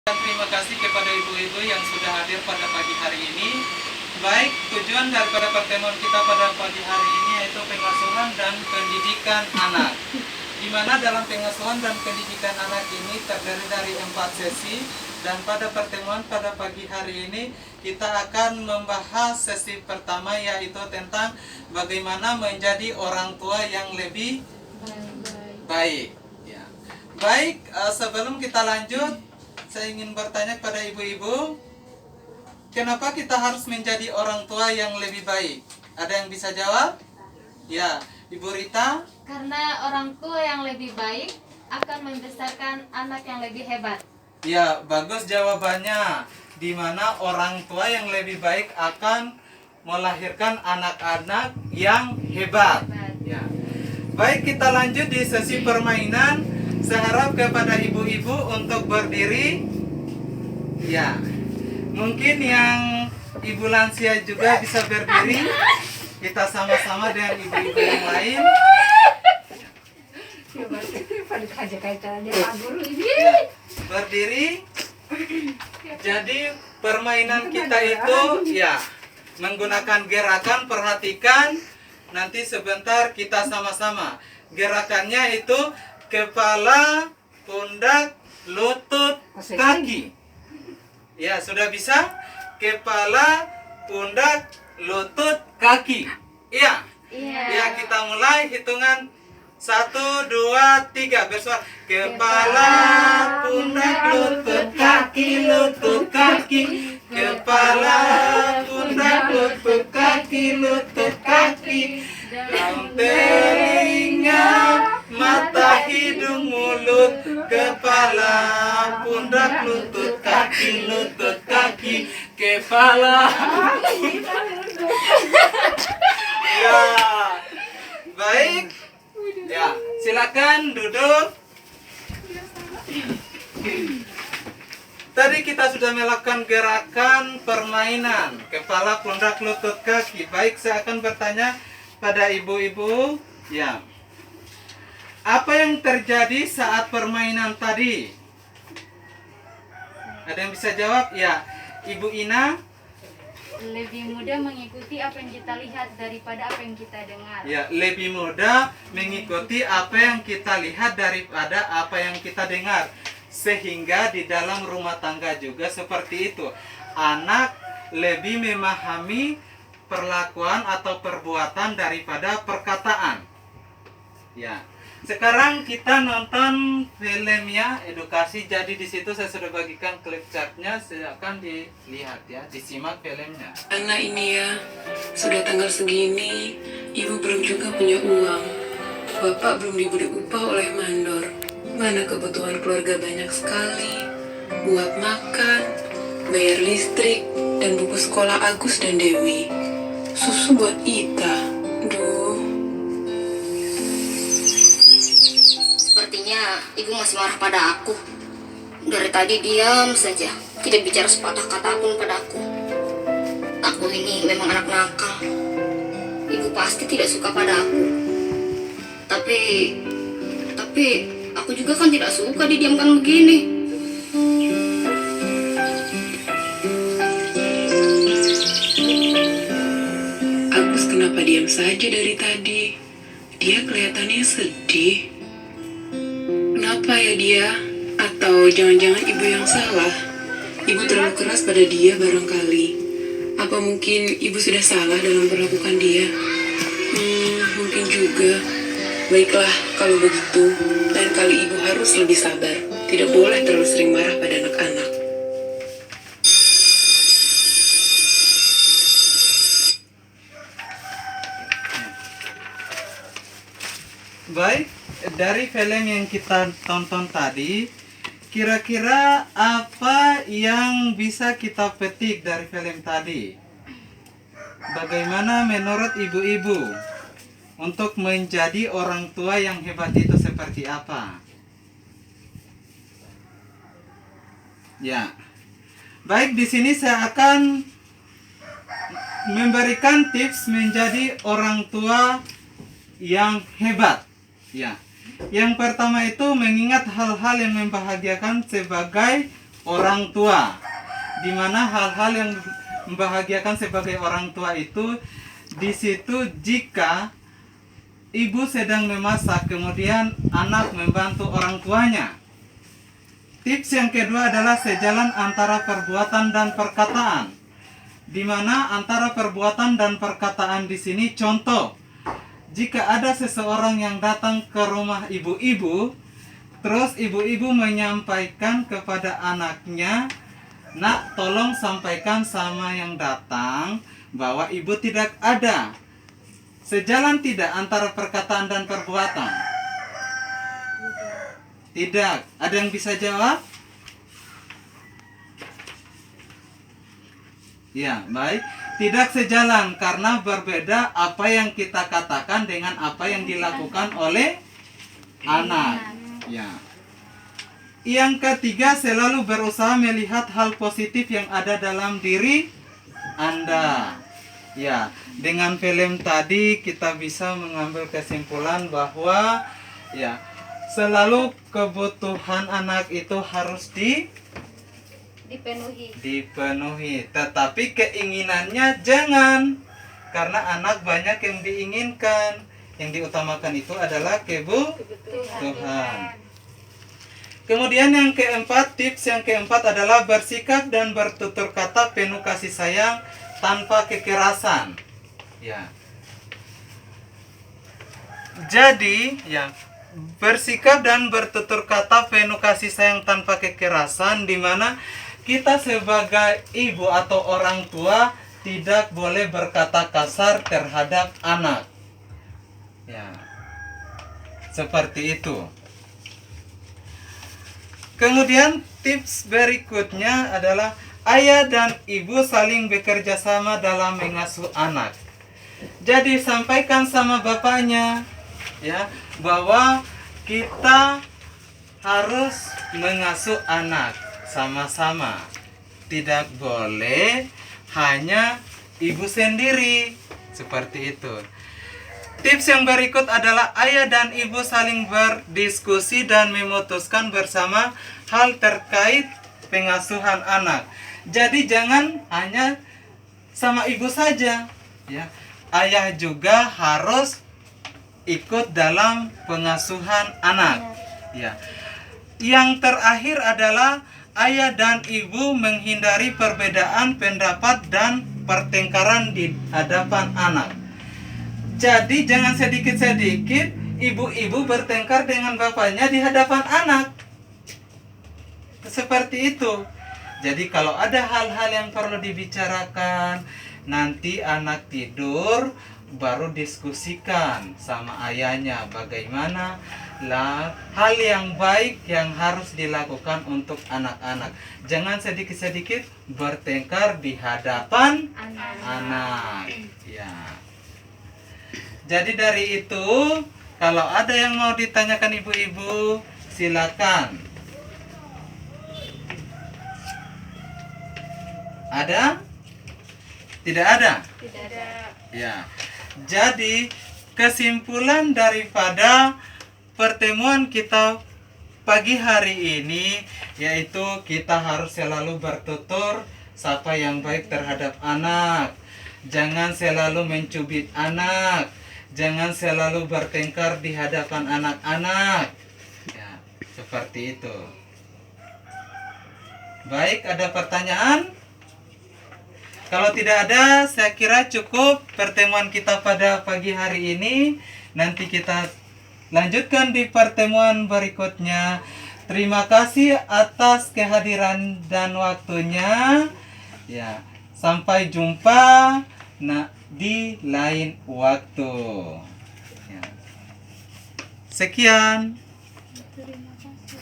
Terima kasih kepada ibu-ibu yang sudah hadir pada pagi hari ini. Baik, tujuan daripada pertemuan kita pada pagi hari ini yaitu pengasuhan dan pendidikan anak. Di mana dalam pengasuhan dan pendidikan anak ini terdiri dari 4 sesi. Dan pada pertemuan pada pagi hari ini kita akan membahas sesi pertama yaitu tentang bagaimana menjadi orang tua yang lebih baik. Ya. Baik, sebelum kita lanjut, saya ingin bertanya kepada ibu-ibu, kenapa kita harus menjadi orang tua yang lebih baik? Ada yang bisa jawab? Ya, Ibu Rita? Karena orang tua yang lebih baik akan membesarkan anak yang lebih hebat. Ya, bagus jawabannya. Di mana orang tua yang lebih baik akan melahirkan anak-anak yang hebat. Ya. Baik, kita lanjut di sesi permainan. Saya harap kepada ibu-ibu untuk berdiri. Ya, mungkin yang ibu lansia juga bisa berdiri. Kita sama-sama dengan ibu-ibu yang lain. Ya, berdiri. Jadi permainan kita itu ya menggunakan gerakan. Perhatikan, nanti sebentar kita sama-sama. Gerakannya itu kepala, pundak, lutut, kaki. Ya, sudah bisa? Kepala, pundak, lutut, kaki. Iya. Ya, kita mulai hitungan 1, 2, 3. Bersuara. Kepala, pundak, lutut, kaki, lutut, kaki. Kepala, pundak, lutut, kaki, lutut, kaki. Daun telinga, mata, hidung, mulut, kepala, pundak, lutut, kaki, kepala. Ya, baik. Ya, silakan duduk. Tadi kita sudah melakukan gerakan permainan kepala, pundak, lutut, kaki. Baik, saya akan bertanya pada ibu-ibu. Ya. Apa yang terjadi saat permainan tadi? Ada yang bisa jawab? Ya, Ibu Ina. Lebih mudah mengikuti apa yang kita lihat daripada apa yang kita dengar. Ya, lebih mudah mengikuti apa yang kita lihat daripada apa yang kita dengar. Sehingga di dalam rumah tangga juga seperti itu. Anak lebih memahami perlakuan atau perbuatan daripada perkataan. Ya. Sekarang kita nonton filmnya edukasi. Jadi di situ saya sudah bagikan klip chartnya, silakan dilihat ya, disimak filmnya. Anak ini ya, sudah tanggal segini, ibu belum juga punya uang. Bapak belum diberi upah oleh mandor. Mana kebutuhan keluarga banyak sekali. Buat makan, bayar listrik, dan buku sekolah Agus dan Dewi. Susu buat Ita. Duh. Sepertinya ibu masih marah pada aku. Dari tadi diam saja, tidak bicara sepatah kata pun padaku. Aku ini memang anak nakal. Ibu pasti tidak suka pada aku. Tapi aku juga kan tidak suka didiamkan begini. Agus kenapa diam saja dari tadi? Dia kelihatannya sedih. Kenapa ya dia? Atau jangan-jangan ibu yang salah? Ibu terlalu keras pada dia barangkali. Apa mungkin ibu sudah salah dalam perlakukan dia? Mungkin juga. Baiklah kalau begitu. Lain kali ibu harus lebih sabar. Tidak boleh terlalu sering marah pada anak-anak. Baik, dari film yang kita tonton tadi, kira-kira apa yang bisa kita petik dari film tadi? Bagaimana menurut ibu-ibu untuk menjadi orang tua yang hebat itu seperti apa? Ya. Baik, di sini saya akan memberikan tips menjadi orang tua yang hebat. Ya. Yang pertama itu mengingat hal-hal yang membahagiakan sebagai orang tua, di mana hal-hal yang membahagiakan sebagai orang tua itu di situ jika ibu sedang memasak kemudian anak membantu orang tuanya. Tips yang kedua adalah sejalan antara perbuatan dan perkataan, di mana antara perbuatan dan perkataan di sini contoh, jika ada seseorang yang datang ke rumah ibu-ibu, terus ibu-ibu menyampaikan kepada anaknya, "Nak, tolong sampaikan sama yang datang bahwa ibu tidak ada." Sejalan tidak antara perkataan dan perbuatan? Tidak. Ada yang bisa jawab? Ya, baik. Tidak sejalan karena berbeda apa yang kita katakan dengan apa yang dilakukan oleh anak. Ya. Yang ketiga, selalu berusaha melihat hal positif yang ada dalam diri Anda. Ya, dengan film tadi kita bisa mengambil kesimpulan bahwa ya, selalu kebutuhan anak itu harus dipenuhi. Tetapi keinginannya jangan, karena anak banyak yang diinginkan. Yang diutamakan itu adalah kebutuhan. Kemudian yang keempat, tips yang keempat adalah bersikap dan bertutur kata penuh kasih sayang tanpa kekerasan. Ya. Jadi, ya, bersikap dan bertutur kata penuh kasih sayang tanpa kekerasan, di mana kita sebagai ibu atau orang tua tidak boleh berkata kasar terhadap anak. Ya. Seperti itu. Kemudian tips berikutnya adalah ayah dan ibu saling bekerja sama dalam mengasuh anak. Jadi sampaikan sama bapaknya ya bahwa kita harus mengasuh anak sama-sama. Tidak boleh hanya ibu sendiri. Seperti itu. Tips yang berikut adalah ayah dan ibu saling berdiskusi dan memutuskan bersama hal terkait pengasuhan anak. Jadi jangan hanya sama ibu saja, ya. Ayah juga harus ikut dalam pengasuhan anak. Ya. Yang terakhir adalah ayah dan ibu menghindari perbedaan pendapat dan pertengkaran di hadapan anak. Jadi jangan sedikit-sedikit ibu-ibu bertengkar dengan bapaknya di hadapan anak. Seperti itu. Jadi kalau ada hal-hal yang perlu dibicarakan, nanti anak tidur baru diskusikan sama ayahnya bagaimana hal yang baik yang harus dilakukan untuk anak-anak. Jangan sedikit-sedikit bertengkar di hadapan anak. Ya. Jadi dari itu, kalau ada yang mau ditanyakan ibu-ibu, silakan. Ada? Tidak ada? Tidak ada. Ya. Jadi, kesimpulan daripada pertemuan kita pagi hari ini, yaitu kita harus selalu bertutur sapa yang baik terhadap anak. Jangan selalu mencubit anak. Jangan selalu bertengkar di hadapan anak-anak. Ya, seperti itu. Baik, ada pertanyaan? Kalau tidak ada, saya kira cukup pertemuan kita pada pagi hari ini. Nanti kita lanjutkan di pertemuan berikutnya. Terima kasih atas kehadiran dan waktunya. Ya, sampai jumpa di lain waktu. Ya. Sekian.